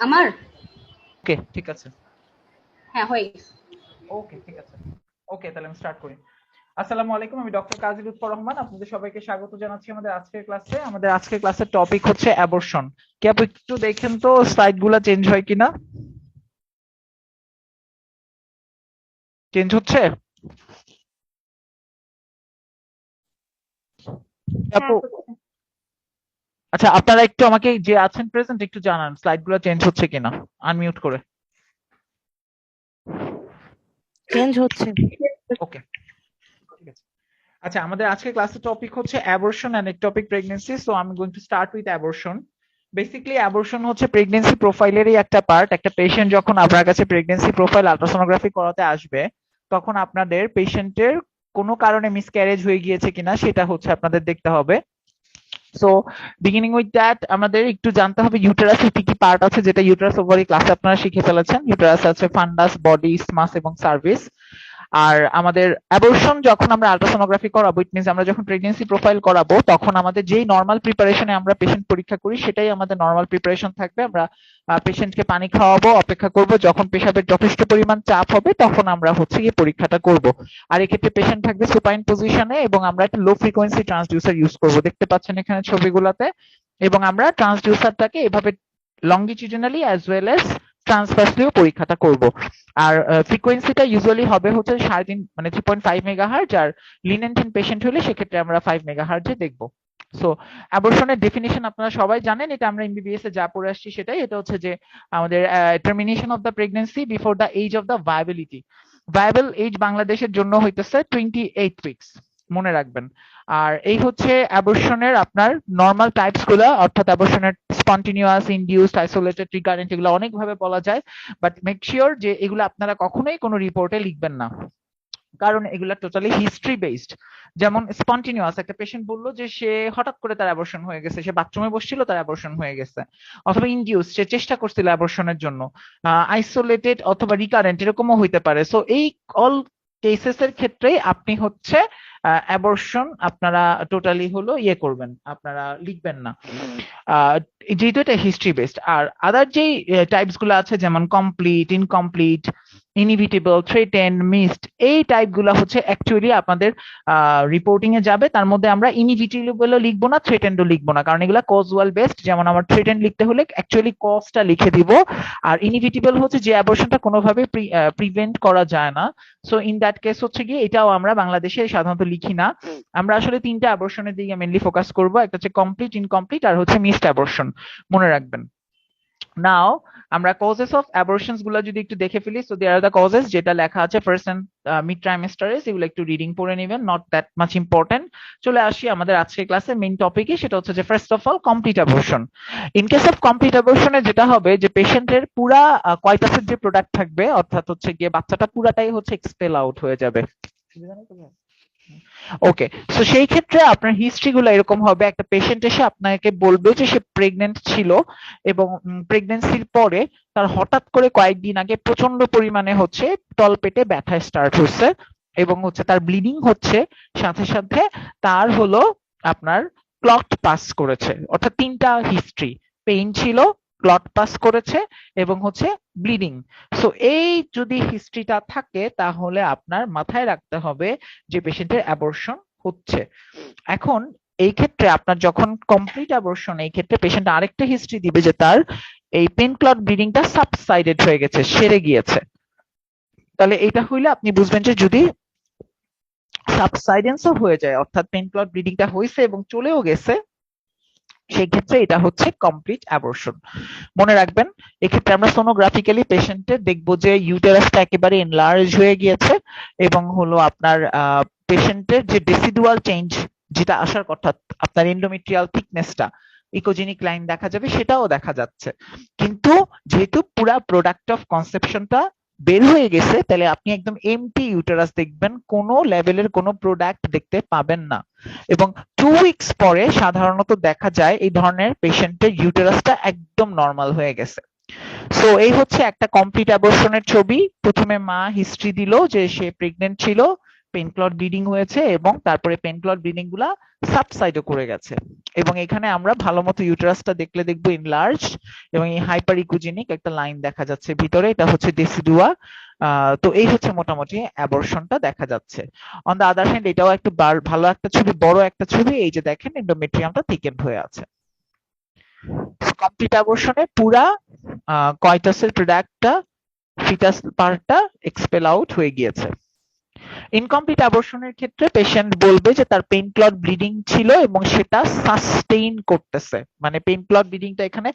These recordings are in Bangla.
আমার ওকে ঠিক আছে। হ্যাঁ হয়ে গেছে। ওকে ঠিক আছে। ওকে তাহলে আমি স্টার্ট করি। আসসালামু আলাইকুম, আমি ডক্টর কাজী লুৎফর রহমান, আপনাদের সবাইকে স্বাগত জানাচ্ছি আমাদের আজকের ক্লাসে। আমাদের আজকের ক্লাসের টপিক হচ্ছে অ্যাবর্শন। কি আপনি একটু দেখেন তো স্লাইড গুলা চেঞ্জ হয় কিনা? চেঞ্জ হচ্ছে? হ্যাঁ আপু হচ্ছে। আচ্ছা, আপনারা একটু আমাকে যে আছেন প্রেজেন্ট একটু জানান স্লাইড গুলা চেঞ্জ হচ্ছে কিনা, আনমিউট করে। চেঞ্জ হচ্ছে। ওকে ঠিক আছে। আচ্ছা, আমাদের আজকের ক্লাসের টপিক হচ্ছে abortion and ectopic pregnancy. So I going to start with abortion. Basically abortion হচ্ছে প্রেগন্যান্সি প্রোফাইলেরই একটা পার্ট। একটা পেশেন্ট যখন আপনার কাছে প্রেগন্যান্সি প্রোফাইল আল্ট্রাসোনোগ্রাফি করাতে আসবে, তখন আপনাদের পেশেন্টের কোনো কারণে মিসক্যারেজ হয়ে গিয়েছে কিনা সেটা হচ্ছে আপনাদের দেখতে হবে। সো বিগিনিং উইথ দ্যাট আমাদের একটু জানতে হবে ইউটেরাসের কি কি পার্ট আছে, যেটা ইউটেরাস ওভারি ক্লাসে আপনারা শিখে ফেলেছেন। ইউটেরাস আছে ফান্ডাস, বডি, ইসমাস এবং সার্ভিস। আর আমাদের অ্যাবর্শন যখন আমরা আল্ট্রাসোনোগ্রাফি করাবো, ইট মিনস আমরা যখন প্রেগন্যান্সি প্রোফাইল করাবো, তখন আমাদের যেই নর্মাল প্রিপারেশনে আমরা পেশেন্ট পরীক্ষা করি সেটাই আমাদের নর্মাল প্রিপারেশন থাকবে। আমরা পেশেন্টকে পানি খাওয়াবো, অপেক্ষা করব, যখন পেশাবের যথেষ্ট পরিমাণ চাপ হবে তখন আমরা হচ্ছে গিয়ে পরীক্ষাটা করব। আর এক্ষেত্রে পেশেন্ট থাকবে সুপাইন পজিশনে এবং আমরা একটা লো ফ্রিকোয়েন্সি ট্রান্সডিউসার ইউজ করব, দেখতে পাচ্ছেন এখানে ছবিগুলোতে। এবং আমরা ট্রান্সডিউসারটাকে এভাবে লংগিটিউডিনালি অ্যাজ ওয়েল এজ ট্রান্সভার্সলিও পরীক্ষাটা করব। আর ফ্রিকোয়েন্সিটা ইউজুয়ালি হবে হচ্ছে 3.5 মানে 3.5 মেগাহার্জ। আর লিনেন্টেন পেশেন্ট হলে সেক্ষেত্রে আমরা 5 মেগাহার্জে দেখবো। সো অ্যাবর্শনের ডেফিনিশন আপনারা সবাই জানেন, এটা আমরা এমবিবিএস এ যা পড়ে আসছি সেটাই। এটা হচ্ছে যে আমাদের termination of the pregnancy before the age of the viability. Viable age বাংলাদেশের জন্য হইতেছে 28 উইকস, মনে রাখবেন। আর এই হচ্ছে অ্যাবর্শনের আপনার নর্মাল টাইপস গুলা, অর্থাৎ অ্যাবর্শনের স্পন্টিনিউয়াস, ইনডিউসড, আইসোলেটেড, রিকারেন্ট, এগুলো অনেকভাবে বলা যায়। বাট মেক শিওর যে এগুলো আপনারা কখনোই কোনো রিপোর্টে লিখবেন না, কারণ এগুলা টোটালি হিস্ট্রি বেসড। যেমন স্পন্টিনিউয়াস, একটা পেশেন্ট বললো যে সে হঠাৎ করে তার অ্যাবর্শন হয়ে গেছে, সে বাথরুমে বসছিল তার অ্যাবর্শন হয়ে গেছে। অথবা ইনডিউস, সে চেষ্টা করছিল অ্যাবর্শনের জন্য। আইসোলেটেড অথবা রিকারেন্ট এরকমও হইতে পারে। সো এই অল কেসেস এর ক্ষেত্রেই আপনি হচ্ছে অ্যাবর্শন আপনারা টোটালি হলো ইয়ে করবেন, আপনারা লিখবেন না। আহ, যেহেতু এটা হিস্ট্রি বেসড। আর আদার যেই টাইপস গুলো আছে যেমন কমপ্লিট, ইনকমপ্লিট, ইনইভিটেবল, থ্রেটেন্ড, মিসড, এই টাইপ গুলা হচ্ছে অ্যাকচুয়ালি আপনাদের রিপোর্টিং এ যাবে। তার মধ্যে আমরা ইনইভিটেবলও লিখবো না, থ্রেটেন্ডও লিখবো না, কারণ এগুলা কজুয়াল বেসড। যেমন আমার থ্রেটেন্ড লিখতে হলে অ্যাকচুয়ালি কজটা লিখে দিব। আর ইনইভিটেবল হচ্ছে যে অ্যাবর্শনটা কোনোভাবে প্রিভেন্ট করা যায় না। সো ইন দ্যাট কেস হচ্ছে গিয়ে এটাও আমরা বাংলাদেশে সাধারণত লিখি না। আমরা আসলে তিনটা অ্যাবর্শনের দিকে মেইনলি ফোকাস করব, একটা হচ্ছে কমপ্লিট, ইনকমপ্লিট আর হচ্ছে মিসড অ্যাবর্শন, মনে রাখবেন। নাও আমরা কজেস অফ অ্যাবর্শনস গুলো যদি একটু দেখে ফেলি, so there are the causes, যেটা লেখা আছে ফার্স্ট এন্ড মিড ট্রাইমেস্টারে, এগুলো একটু রিডিং পড়ে নেবেন, নট দ্যাট মাচ ইম্পর্টেন্ট। চলে আসি আমাদের আজকের ক্লাসের মেইন টপিকে, সেটা হচ্ছে যে first of all complete abortion. In case of complete অ্যাবর্শনে যেটা হবে যে পেশেন্টের পুরা কয়টাসের যে প্রোডাক্ট থাকবে, অর্থাৎ হচ্ছে গিয়ে বাচ্চাটা পুরাটাই হচ্ছে এক্সপেল আউট হয়ে যাবে। ওকে, সো সেই ক্ষেত্রে আপনার হিস্ট্রি গুলো এরকম হবে, একটা পেশেন্ট এসে আপনাকে বলবে যে সে প্রেগনেন্ট ছিল এবং প্রেগনেন্সির পরে তার হঠাৎ করে কয়েকদিন আগে প্রচন্ড পরিমাণে হচ্ছে তলপেটে ব্যথা স্টার্ট হচ্ছে এবং হচ্ছে তার ব্লিডিং হচ্ছে, সাথে সাথে তার হলো আপনার ক্লট পাস করেছে। অর্থাৎ তিনটা হিস্ট্রি, পেইন ছিল, ক্লট পাস করেছে এবং হচ্ছে ব্লিডিং। সো এই যদি হিস্ট্রিটা থাকে তাহলে আপনার মাথায় রাখতে হবে যে পেশেন্টের অ্যাবর্শন হচ্ছে। এখন এই ক্ষেত্রে আপনার যখন কমপ্লিট অ্যাবর্শন, এই ক্ষেত্রে পেশেন্ট আরেকটা হিস্ট্রি দিবে যে তার এই পেন ক্লট ব্লিডিংটা সাবসাইডেড হয়ে গেছে, সেরে গিয়েছে। তাহলে এটা হইলে আপনি বুঝবেন যে যদি সাবসাইডেন্সও হয়ে যায়, অর্থাৎ পেন ক্লট ব্লিডিংটা হয়েছে এবং চলেও গেছে, সেই ক্ষেত্রে এটা হচ্ছে কমপ্লিট অ্যাবর্শন। মনে রাখবেন, এক্ষেত্রে আমরা সোনোগ্রাফিক্যালি পেশেন্টের দেখবো যে ইউটেরাসটা একেবারে এনলার্জ হয়ে গিয়েছে এবং হলো আপনার পেশেন্টের যে ডেসিডুয়াল চেঞ্জ যেটা আসার কথা, আপনার এন্ডোমেট্রিয়াল থিকনেসটা, ইকোজেনিক লাইন দেখা যাবে, সেটাও দেখা যাচ্ছে। কিন্তু যেহেতু পুরা প্রোডাক্ট অফ কনসেপশনটা বের হয়ে গেছে, তাহলে আপনি একদম এমটি ইউটেরাস দেখবেন, কোনো লেভেলের কোনো প্রোডাক্ট দেখতে পাবেন না। এবং 2 উইকস পরে সাধারণত দেখা যায় এই ধরনের পেশেন্টের ইউটেরাসটা একদম নর্মাল হয়ে গেছে। সো এই হচ্ছে একটা কমপ্লিট অ্যাবর্শনের ছবি। প্রথমে মা হিস্ট্রি দিল যে সে প্রেগনেন্ট ছিল, পেন ক্লট ব্লিডিং হয়েছে এবং তারপরে পেন ক্লট ব্লিডিং গুলা সাবসাইডও করে গেছে এবং এখানে আমরা ভালো মতো ইউটেরাসটা দেখলে দেখবো ইনলার্জ এবং এই হাইপার ইকোজেনিক একটা লাইন দেখা যাচ্ছে ভিতরে, এটা হচ্ছে ডেসিডুয়া। তো এই হচ্ছে মোটামুটি অ্যাবর্শনটা দেখা যাচ্ছে। অন দা আদার হ্যান্ড এটাও একটা ভালো একটা ছবি, বড় একটা ছবি, এই যে দেখেন এন্ডোমেট্রিয়ামটা থিকেন্ড হয়ে আছে। কমপ্লিট অ্যাবর্শনে পুরা কয়টাসের প্রোডাক্টটা ফিটাস পার্টটা এক্সপেল আউট হয়ে গিয়েছে। ইনকমপ্লিট অ্যাবর্শনের ক্ষেত্রে পেশেন্ট বলবে যে তার পেইন ক্লট ব্লিডিং ছিল এবং সেটা সাস্টেইন করতেছে, মানে পেইন ক্লট ব্লিডিংটা এখানে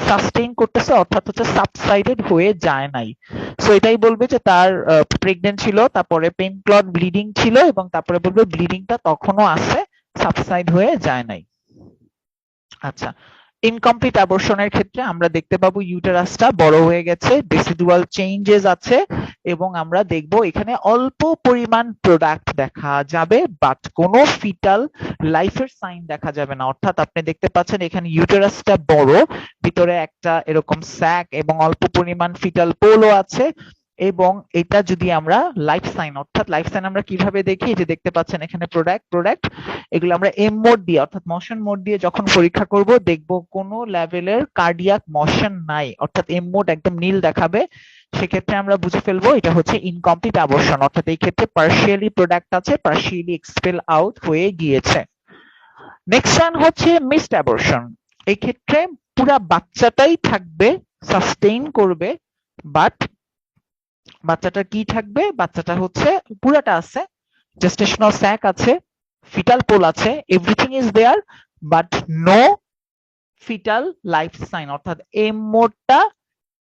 সাস্টেইন করতেছে অর্থাৎ হচ্ছে সাবসাইডেড হয়ে যায় নাই। সো এটাই বলবে যে তার প্রেগন্যান্ট ছিল, তারপরে পেইন ক্লট ব্লিডিং ছিল এবং তারপরে বলবে ব্লিডিংটা তখনও আছে, সাবসাইড হয়ে যায় নাই। আচ্ছা, ইনকমপ্লিট অ্যাবর্শনের ক্ষেত্রে আমরা দেখতে পাবো ইউটেরাসটা বড় হয়ে গেছে, ডেসিডুয়াল চেঞ্জেস আছে এবং আমরা দেখব এখানে অল্প পরিমাণ প্রোডাক্ট দেখা যাবে বাট কোনো ফিটাল লাইফের সাইন দেখা যাবে না। অর্থাৎ আপনি দেখতে পাচ্ছেন এখানে ইউটেরাসটা বড়, ভিতরে একটা এরকম স্যাক এবং অল্প পরিমাণ ফিটাল পোলও আছে এবং এটা যদি আমরা লাইফ সাইন, অর্থাৎ লাইফ সাইন আমরা কিভাবে দেখি, যে দেখতে পাচ্ছেন এখানে প্রোডাক্ট এগুলো আমরা এম মোড দিয়ে অর্থাৎ মোশন মোড দিয়ে যখন পরীক্ষা করব দেখব কোনো লেভেলের কার্ডিয়াক মোশন নাই, অর্থাৎ এম মোড একদম নীল দেখাবে, সেক্ষেত্রে আমরা বুঝে ফেলবো এটা হচ্ছে ইনকমপ্লিট অ্যাবর্শন, অর্থাৎ এই ক্ষেত্রে পার্শিয়ালি প্রোডাক্ট আছে, পার্শিয়ালি এক্সপেল আউট হয়ে গিয়েছে। নেক্সট ওয়ান হচ্ছে মিসড অ্যাবর্শন। এই ক্ষেত্রে পুরা বাচ্চাটাই থাকবে, সাস্টেইন করবে, বাট বাচ্চাটা কি থাকবে, বাচ্চাটা হচ্ছে পুরাটা আছে, জেস্টেশনাল স্যাক আছে, ফিটাল পোল আছে, everything is there but no fetal life sign, অর্থাৎ এম মোডটা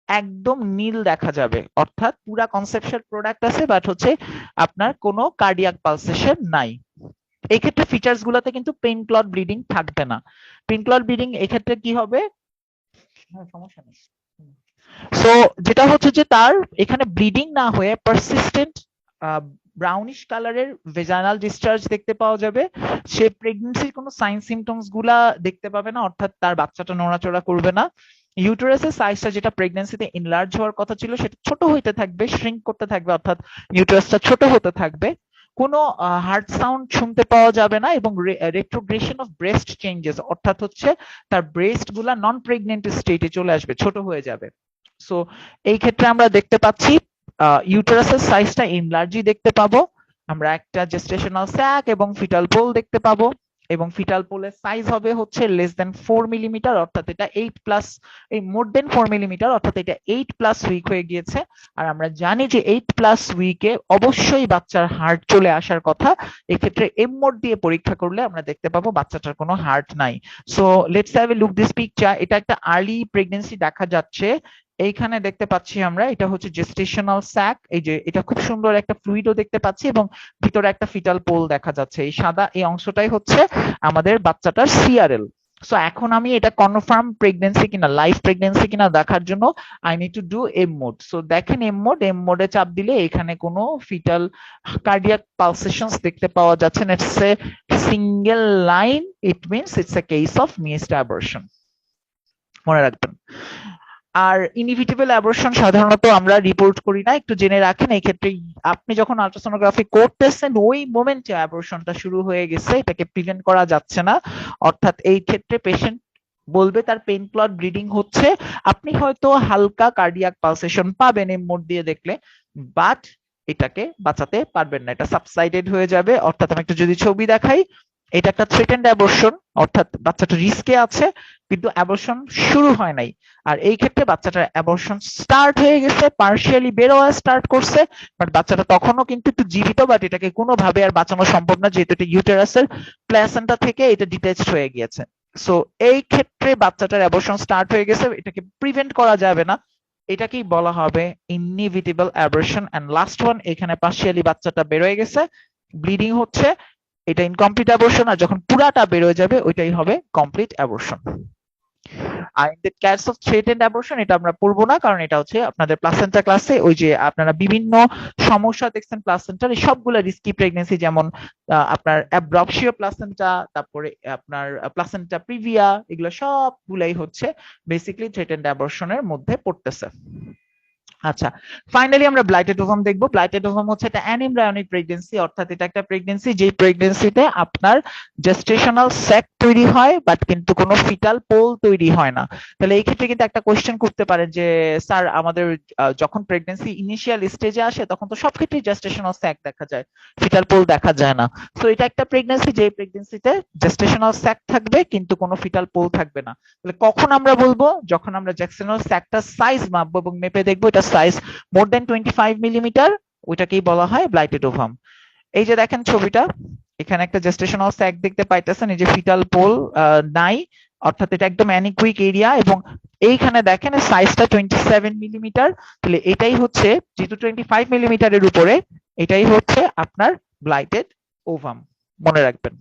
একদম নীল দেখা যাবে, অর্থাৎ পুরা কনসেপশন প্রোডাক্ট আছে বাট হচ্ছে আপনার কোনো কার্ডিয়াক পালসেশন নাই। এই ক্ষেত্রে ফিচার্স গুলাতে কিন্তু পেইন ক্লট ব্লিডিং থাকবে না। পেইন ক্লট ব্লিডিং এই ক্ষেত্রে কি হবে, সমস্যা নেই। সো যেটা হচ্ছে যে তার এখানে ব্লিডিং না হয়ে পারসিস্টেন্ট ব্রাউনিশ কালারের ভেজাইনাল ডিসচার্জ দেখতে পাওয়া যাবে, সে প্রেগন্যান্সির কোনো সাইন সিমটমস গুলা দেখতে পাবে না, অর্থাৎ তার বাচ্চাটা নড়াচড়া করবে না। ইউটেরাসের সাইজটা যেটা প্রেগন্যান্সিতে ইনলার্জ হওয়ার কথা ছিল সেটা ছোট হইতে থাকবে, শ্রিঙ্ক করতে থাকবে, অর্থাৎ ইউটেরাসটা ছোট হতে থাকবে। কোনো হার্ট সাউন্ড শুনতে পাওয়া যাবে না এবং রেট্রোগ্রেশন অফ ব্রেস্ট চেঞ্জেস, অর্থাৎ হচ্ছে তার ব্রেস্ট গুলা নন প্রেগনেন্ট স্টেটে চলে আসবে, ছোট হয়ে যাবে। সো এই ক্ষেত্রে আমরা দেখতে পাচ্ছি ইউটেরাসের সাইজটা ইনলার্জই দেখতে পাবো, আমরা একটা জেস্টেশনাল স্যাক এবং ফিটাল পোল দেখতে পাবো এবং ফিটাল পোলের সাইজ হবে হচ্ছে লেস দেন 4 মিলিমিটার, অর্থাৎ এটা 8 প্লাস, এই মোর দেন 4 মিলিমিটার, অর্থাৎ এটা 8 প্লাস উইক হয়ে গিয়েছে। আর আমরা জানি যে 8 প্লাস উইকে অবশ্যই বাচ্চার হার্ট চলে আসার কথা, এক্ষেত্রে এম মোড দিয়ে পরীক্ষা করলে আমরা দেখতে পাবো বাচ্চাটার কোনো হার্ট নাই। So let's have a look this picture, এটা একটা আর্লি প্রেগন্যান্সি দেখা যাচ্ছে। এইখানে দেখতে পাচ্ছি আমরা এটা হচ্ছে জেস্টেশনাল স্যাক, এই যে এটা খুব সুন্দর একটা ফ্লুইডও দেখতে পাচ্ছি এবং ভিতরে একটা ফিটাল পোল দেখা যাচ্ছে, এই সাদা এই অংশটাই হচ্ছে আমাদের বাচ্চাটার সিআরএল। সো এখন আমি এটা কনফার্ম প্রেগন্যান্সি কিনা, লাইভ প্রেগন্যান্সি কিনা দেখার জন্য I need to do M mode. So দেখেন এম মোডে চাপ দিলে এখানে কোনো ফিটাল কার্ডিয়াক পালসেশনস দেখতে পাওয়া যাচ্ছে না, it's a single line, it means it's a case of missed abortion, মনে রাখবেন। আর ইনএভিটেবল অ্যাবর্শন সাধারণত আমরা রিপোর্ট করি না, একটু জেনে রাখেন। এই ক্ষেত্রে আপনি যখন আল্ট্রাসোনোগ্রাফি করতেছেন ওই মোমেন্টে অ্যাবর্শনটা শুরু হয়ে গেছে, এটাকে প্রিভেন্ট করা যাচ্ছে না, অর্থাৎ এই ক্ষেত্রে পেশেন্ট বলবে তার পেইন ক্লট ব্লিডিং হচ্ছে, আপনি হয়তো হালকা কার্ডিয়াক পালসেশন পাবেন এম মোড দিয়ে দেখলে, বাট এটাকে বাঁচাতে পারবেন না, এটা সাবসাইডেড হয়ে যাবে। অর্থাৎ আমি একটা যদি ছবি দেখাই, এটা একটা থ্রেটেন্ড অ্যাবর্শন, অর্থাৎ বাচ্চাটা রিস্কে আছে কিন্তু অ্যাবর্শন শুরু হয় নাই। আর এই ক্ষেত্রে বাচ্চাটার অ্যাবর্শন স্টার্ট হয়ে গেছে, পার্শিয়ালি বের হওয়া স্টার্ট করছে, বাট বাচ্চাটা তখনও কিন্তু একটু জীবিত, বাট এটাকে কোনোভাবে আর বাঁচানো সম্ভব না যেহেতু এটা ইউটেরাসের প্ল্যাসেন্টা থেকে এটা ডিট্যাচড হয়ে গিয়েছে। সো এই ক্ষেত্রে বাচ্চাটার অ্যাবর্শন স্টার্ট হয়ে গেছে, এটাকে প্রিভেন্ট করা যাবে না, এটাকেই বলা হবে inevitable abortion. And last one, এখানে পার্শিয়ালি বাচ্চাটা বের হয়ে গেছে, ব্লিডিং হচ্ছে, এটা ইনকমপ্লিট অ্যাবর্শন, আর যখন পুরাটা বের হয়ে যাবে ওইটাই হবে কমপ্লিট অ্যাবর্শন। আর in the case of threatened abortion এটা আমরা পড়বো না, কারণ এটা হচ্ছে আপনাদের প্লাসেন্টা ক্লাসে, ওই যে আপনারা বিভিন্ন সমস্যা দেখছেন প্লাসেন্টার, এই সবগুলা রিস্কি প্রেগন্যান্সি, যেমন আপনার অ্যাব্রপশিও প্লাসেন্টা, তারপরে আপনার প্লাসেন্টা প্রিভিয়া, এগুলো সবগুলাই হচ্ছে বেসিক্যালি থ্রেটেন্ড অ্যাবর্শনের মধ্যে পড়তেছে। আচ্ছা, ফাইনালি আমরা ব্লাইটেড ওভাম দেখবো। ব্লাইটেড ওভাম হচ্ছে একটা অ্যানিমব্রায়োনিক প্রেগন্যান্সি, অর্থাৎ এটা একটা প্রেগন্যান্সি যেই প্রেগন্যান্সিতে আপনার জেস্টেশনাল স্যাক তৈরি হয় বাট কিন্তু কোনো ফিটাল পোল তৈরি হয় না। তাহলে এই ক্ষেত্রে কিন্তু একটা কোশ্চেন করতে পারেন যে স্যার আমাদের যখন প্রেগন্যান্সি ইনিশিয়াল স্টেজে আসে তখন তো সব ক্ষেত্রেই জেস্টেশনাল স্যাক দেখা যায়, ফিটাল পোল দেখা যায় না। তো এটা একটা প্রেগন্যান্সি যে প্রেগন্যান্সিতে জেস্টেশনাল স্যাক থাকবে কিন্তু কোনো ফিটাল পোল থাকবে না। তাহলে কখন আমরা বলবো? যখন আমরা জেস্টেশনাল স্যাকটার সাইজ মাপবো এবং মেপে দেখবো এটা সাইজ মোর দেন 25 মিলিমিটার, ওইটাকেই বলা হয় ব্লাইটেড ওভাম। এই যে দেখেন ছবিটা, এখানে একটা জেস্টেশনাল স্যাক দেখতে পাইতেছেন, এই যে ফিটাল পোল নাই, অর্থাৎ এটা একদম অ্যানিকুইক এরিয়া, এবং এইখানে দেখেন সাইজটা 27 মিলিমিটার। তাহলে এটাই হচ্ছে, যেহেতু 25 মিলিমিটারের উপরে, এটাই হচ্ছে আপনার ব্লাইটেড ওভাম, মনে রাখবেন।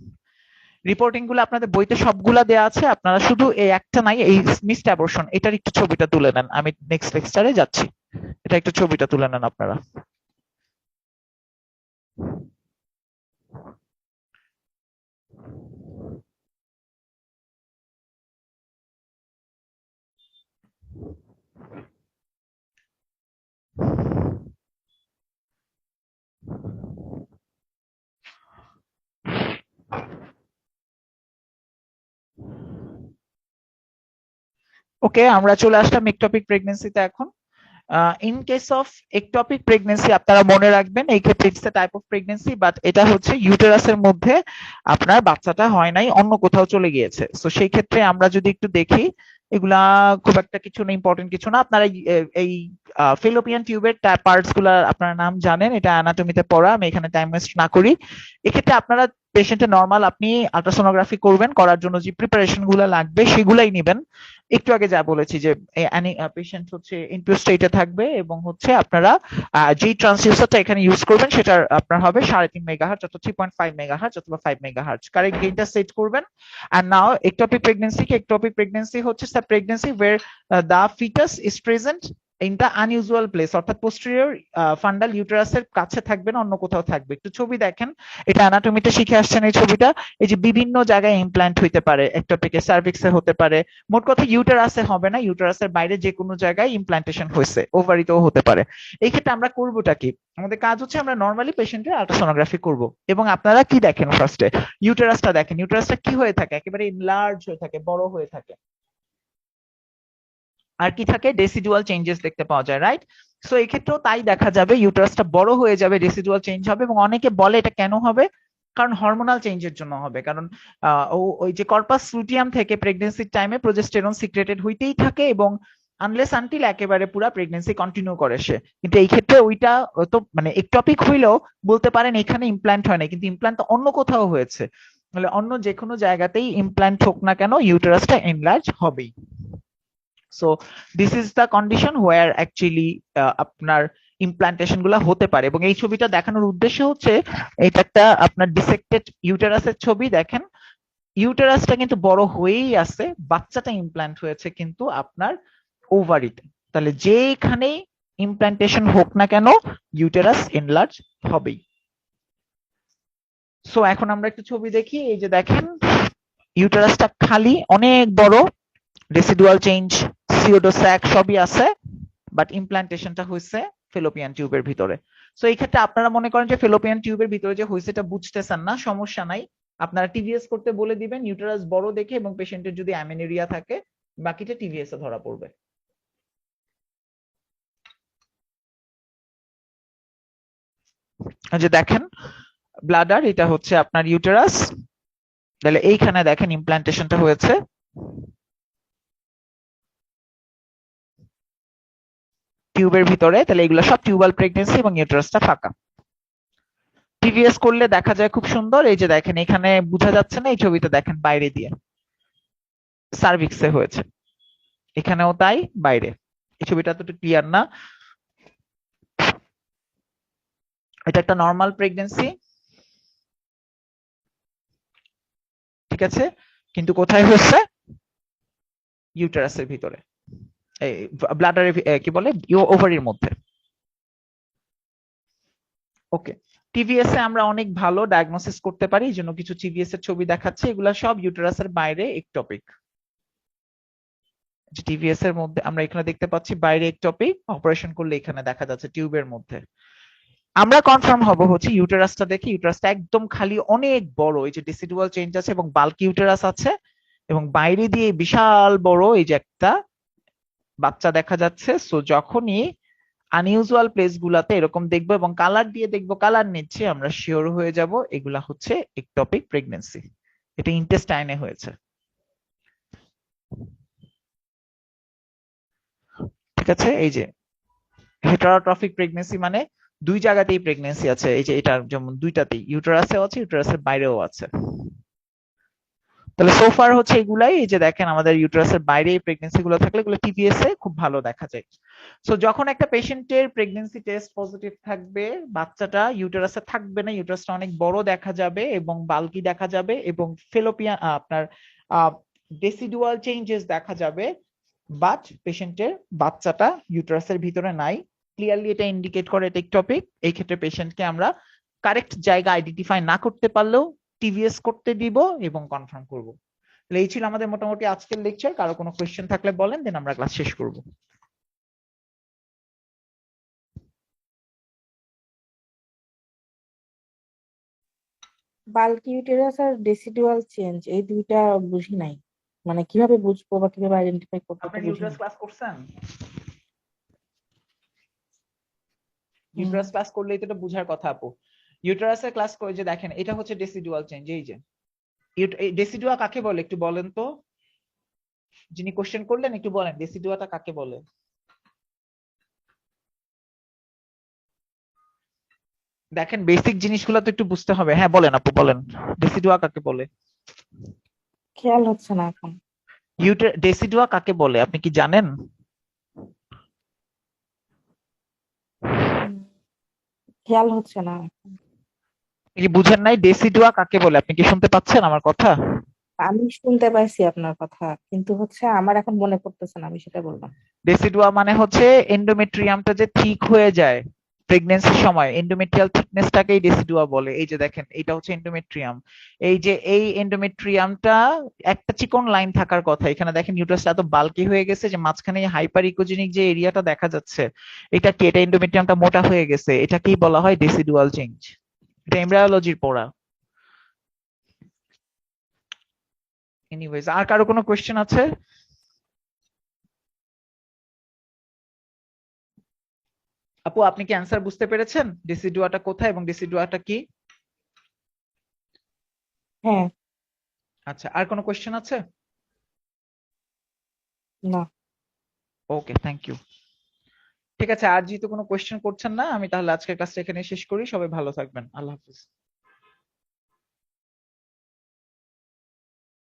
রিপোর্টিং গুলো আপনাদের বইতে সবগুলা দেয়া আছে, আপনারা শুধু এই একটা নাই, এই মিসড অ্যাবর্শন এটার একটু ছবিটা তুলে নেন। আমি নেক্সট লেকচারে যাচ্ছি, এটা একটু ছবিটা তুলে নেন আপনারা। ওকে, আমরা চলে আসলাম একটপিক প্রেগন্যান্সিতে এখন। In case of ectopic pregnancy আপনারা মনে রাখবেন এই ক্ষেত্রে it's type of pregnancy, but এটা হচ্ছে ইউটেরাসের মধ্যে আপনার বাচ্চাটা হয় নাই, অন্য কোথাও চলে গিয়েছে। তো সেই ক্ষেত্রে আমরা যদি একটু দেখি, এগুলা খুব একটা কিছু না, ইম্পর্টেন্ট কিছু না। আপনারা এই ফেলোপিয়ান টিউবের পার্টস গুলা আপনারা নাম জানেন, এটা অ্যানাটমিতে পড়া, আমি এখানে টাইম ওয়েস্ট না করি। এক্ষেত্রে আপনারা পেশেন্টের নর্মাল আপনি আল্ট্রাসোনোগ্রাফি করবেন, করার জন্য যে প্রিপারেশন গুলা লাগবে সেগুলাই নিবেন। একটু আগে যা বলেছি যে পেশেন্ট হচ্ছে ইনটিউব স্টেটে থাকবে এবং হচ্ছে আপনারা যে ট্রান্সডিউসারটা এখানে ইউজ করবেন সেটা আপনার হবে 3.5 মেগাহার্টজ অথবা 3.5 মেগাহার্টজ অথবা 5 মেগাহার্টজ, কারেক্ট গেইনটা সেট করবেন। And now ectopic pregnancy, ectopic pregnancy হচ্ছে a pregnancy where the fetus is present in the unusual place, অর্থাৎ posterior fundal uterus এর কাছে থাকবে না, অন্য কোথাও থাকবে। একটু ছবি দেখেন, এটা অ্যানাটমিতে শিখে আসছেন এই ছবিটা। এই যে বিভিন্ন জায়গায় ইমপ্ল্যান্ট হইতে পারে, একটোপিকে সার্ভিক্সে হতে পারে, মোট কথা ইউটেরাসে হবে না, ইউটেরাসের বাইরে যে কোনো জায়গায় ইমপ্ল্যান্টেশন হয়েছে, ওভারিতেও হতে পারে। এই ক্ষেত্রে আমরা করবোটা কি? আমাদের কাজ হচ্ছে আমরা নর্মালি পেশেন্টের আল্ট্রাসোনোগ্রাফি করব, এবং আপনারা কি দেখেন ফার্স্টে? ইউটেরাসটা দেখেন। ইউটেরাসটা কি হয়ে থাকে? একেবারে ইনলার্জ হয়ে থাকে, বড় হয়ে থাকে। আর কি থাকে? রেসিডুয়াল চেঞ্জেস দেখতে পাওয়া যায়, রাইট? সো এই ক্ষেত্রেও তাই দেখা যাবে, ইউটেরাসটা বড় হয়ে যাবে, রেসিডুয়াল চেঞ্জ হবে, এবং অনেকে বলে এটা কেন হবে? কারণ হরমোনাল চেঞ্জের জন্য হবে। কারণ ওই যে কর্পাস লুটিয়াম থেকে প্রেগন্যান্সির টাইমে প্রজেস্টেরন সিক্রেটেড হইতেই থাকে, এবং আনলেস আনটিল একেবারে পুরো প্রেগন্যান্সি কন্টিনিউ করে সে। কিন্তু এই ক্ষেত্রে ওইটা তো মানে একটপিক হইলেও বলতে পারেন এখানে ইমপ্ল্যান্ট হয় না, কিন্তু ইমপ্ল্যান্ট তো অন্য কোথাও হয়েছে। তাহলে অন্য যে কোনো জায়গাতেই ইমপ্ল্যান্ট হোক না কেন, ইউটেরাসটা এনলার্জ হবেই। So this is the condition where actually আপনার ইমপ্লান্টেশন গুলা হতে পারে। এবং এই ছবিটা দেখানোর উদ্দেশ্য হচ্ছে, এটা একটা আপনার ডিসেক্টেড ইউটেরাসের ছবি। দেখেন ইউটেরাসটা কিন্তু বড় হয়েই আছে, বাচ্চাটা ইমপ্ল্যান্ট হয়েছে কিন্তু আপনার ওভারিতে। তাহলে যেখানে ইমপ্লান্টেশন হোক না কেন, ইউটেরাস এনলার্জ হবেই। সো এখন আমরা একটু ছবি দেখি। এই যে দেখেন ইউটেরাসটা খালি, অনেক বড়, রেসিডুয়াল চেঞ্জ, সিওডোস্যাক সবই আছে, বাট ইমপ্লান্টেশনটা হয়েছে ফেলোপিয়ান টিউবের ভিতরে। সো এই ক্ষেত্রে আপনারা মনে করেন যে ফেলোপিয়ান টিউবের ভিতরে যে হয়েছে এটা বুঝতেছেন না, সমস্যা নাই, আপনারা টিভিএস করতে বলে দিবেন ইউটেরাস বড় দেখে, এবং পেশেন্টের যদি অ্যামেনেরিয়া থাকে বাকিটা টিভিএস এ ধরা পড়বে। যে দেখেন ব্লাডার, এটা হচ্ছে আপনার ইউটেরাস। তাহলে এইখানে দেখেন ইমপ্লান্টেশনটা হয়েছে টিউবের ভিতরে। তাহলে এগুলো সব টিউবাল প্রেগন্যান্সি এবং ইউটেরাসটা ফাঁকা। টিভিএস করলে দেখা যায় খুব সুন্দর, এই যে দেখেন এখানে বোঝা যাচ্ছে না, এই ছবিতে দেখেন বাইরে দিয়ে সার্ভিক্সে হয়েছে, এখানেও তাই বাইরে। এই ছবিটা তো ক্লিয়ার না। এটা একটা নর্মাল প্রেগন্যান্সি, ঠিক আছে, কিন্তু কোথায় হচ্ছে? ইউটেরাসের ভিতরে, এই ব্লাডারের কি বলে, ওভারির মধ্যে। ওকে, টিভিএস এ আমরা অনেক ভালো ডায়াগনোসিস করতে পারি, এই জন্য কিছু টিভিএস এর ছবি দেখাচ্ছে, এগুলা সব ইউটেরাসের বাইরে একটপিক। যে টিভিএস এর মধ্যে আমরা এখানে দেখতে পাচ্ছি বাইরে টপিক, অপারেশন করলে এখানে দেখা যাচ্ছে টিউবের মধ্যে। আমরা কনফার্ম হব হচ্ছে ইউটেরাসটা দেখে, ইউটেরাসটা একদম খালি অনেক বড়, এই যে ডিসিডুয়াল চেঞ্জ আছে এবং বাল্কি ইউটেরাস আছে, এবং বাইরে দিয়ে বিশাল বড় এই যে একটা বাচ্চা দেখা যাচ্ছে। সো যখনই আনইউজুয়াল প্লেস গুলাতে এরকম দেখবো এবং কালার দিয়ে দেখবো, কালার নিচ্ছে, আমরা শিওর হয়ে যাব এগুলা হচ্ছে একটপিক প্রেগন্যান্সি, এটা ইন্টেস্টাইনে হয়েছে। ঠিক আছে, এই যে হেটারোট্রফিক প্রেগন্যান্সি মানে দুই জায়গাতেই প্রেগন্যান্সি আছে, এই যে এটার যেমন দুইটাতেই, ইউটেরাসেও আছে, ইউটেরাসের বাইরেও আছে। তাহলে সোফার হচ্ছে এগুলাই, এই যে দেখেন আমাদের ইউটেরাসের বাইরে এই প্রেগন্যান্সি গুলো থাকলে এগুলো টিপিএস এ খুব ভালো দেখা যায়। সো যখন একটা পেশেন্টের প্রেগন্যান্সি টেস্ট পজিটিভ থাকবে, বাচ্চাটা ইউটেরাসে থাকবে না, ইউটেরাসটা অনেক বড় দেখা যাবে এবং বাল্কি দেখা যাবে এবং ফেলোপিয়ান আপনার ডেসিডুয়াল চেঞ্জেস দেখা যাবে, বাট পেশেন্টের বাচ্চাটা ইউটেরাসের ভিতরে নাই, ক্লিয়ারলি এটা ইন্ডিকেট করে এটা টপিক। এই ক্ষেত্রে পেশেন্টকে আমরা কারেক্ট জায়গা আইডেন্টিফাই না করতে পারলেও টিভিএস করতে দিব এবং কনফার্ম করব। তাহলে এই ছিল আমাদের মোটামুটি আজকের লেকচার। কারো কোনো কোয়েশ্চেন থাকলে বলেন, দেন আমরা ক্লাস শেষ করব। বাল্কি ইউটেরাস আর ডেসিডুয়াল চেঞ্জ এই দুইটা বুঝি নাই, মানে কিভাবে বুঝবো বা কিভাবে আইডেন্টিফাই করবো এটা আপনার বুঝি ইউটেরাস নাই। ক্লাস করছেন? ইউটেরাস ক্লাস করলেই তো এটা বুঝার কথা আপু। ইউটেরাসের ক্লাস করে যে দেখেন এটা হচ্ছে ডেসিডুয়াল চেঞ্জ, এই যে ডেসিডুয়া কাকে বলে একটু বলেন তো, যিনি কোশ্চেন করলেন একটু বলেন ডেসিডুয়াটা কাকে বলে। দেখেন বেসিক জিনিসগুলো তো একটু বুঝতে হবে। হ্যাঁ বলেন আপু, বলেন ডেসিডুয়া কাকে বলে। খেয়াল হচ্ছে না এখন। ডেসিডুয়া কাকে বলে আপনি কি জানেন? উম, খেয়াল হচ্ছে না এখন। আপনি কি বুঝেন নাই ডেসিডুয়া কাকে বলে? আপনি কি শুনতে পাচ্ছেন আমার কথা? আমি শুনতে পাইছি আপনার কথা, কিন্তু হচ্ছে আমার এখন মনে পড়তেছে না, আমি সেটা বললাম। ডেসিডুয়া মানে হচ্ছে এন্ডোমেট্রিয়ামটা যে ঠিক হয়ে যায় প্রেগন্যান্সির সময়, এন্ডোমেট্রিয়াল থিকনেসটাকেই ডেসিডুয়া বলে। এই যে দেখেন এটা হচ্ছে এন্ডোমেট্রিয়াম, এই যে এই এন্ডোমেট্রিয়ামটা একটা চিকন লাইন থাকার কথা, এখানে দেখেন ইউটারাসটা এত বাল্কি হয়ে গেছে যে মাঝখানে হাইপার ইকোজেনিক যে এরিয়াটা দেখা যাচ্ছে, এটা কি, এটা এন্ডোমেট্রিয়ামটা মোটা হয়ে গেছে, এটাকেই বলা হয় ডেসিডুয়াল চেঞ্জ। এটা এমব্রায়োলজির পড়া। এনিওয়েজ, আর কারো কোনো কোয়েশ্চেন আছে? আপু আপনি কি অ্যান্সার বুঝতে পেরেছেন ডেসিডুয়াটা কোথায় এবং ডেসিডুয়াটা কি? হ্যাঁ। আচ্ছা, আর কোনো কোয়েশ্চেন আছে? না। ওকে, থ্যাংক ইউ। ঠিক আছে, আর যেহেতু কোনো কোয়েশ্চেন করছেন না, আমি তাহলে আজকের ক্লাসটা এখানে শেষ করি। সবাই ভালো থাকবেন, আল্লাহ হাফিজ।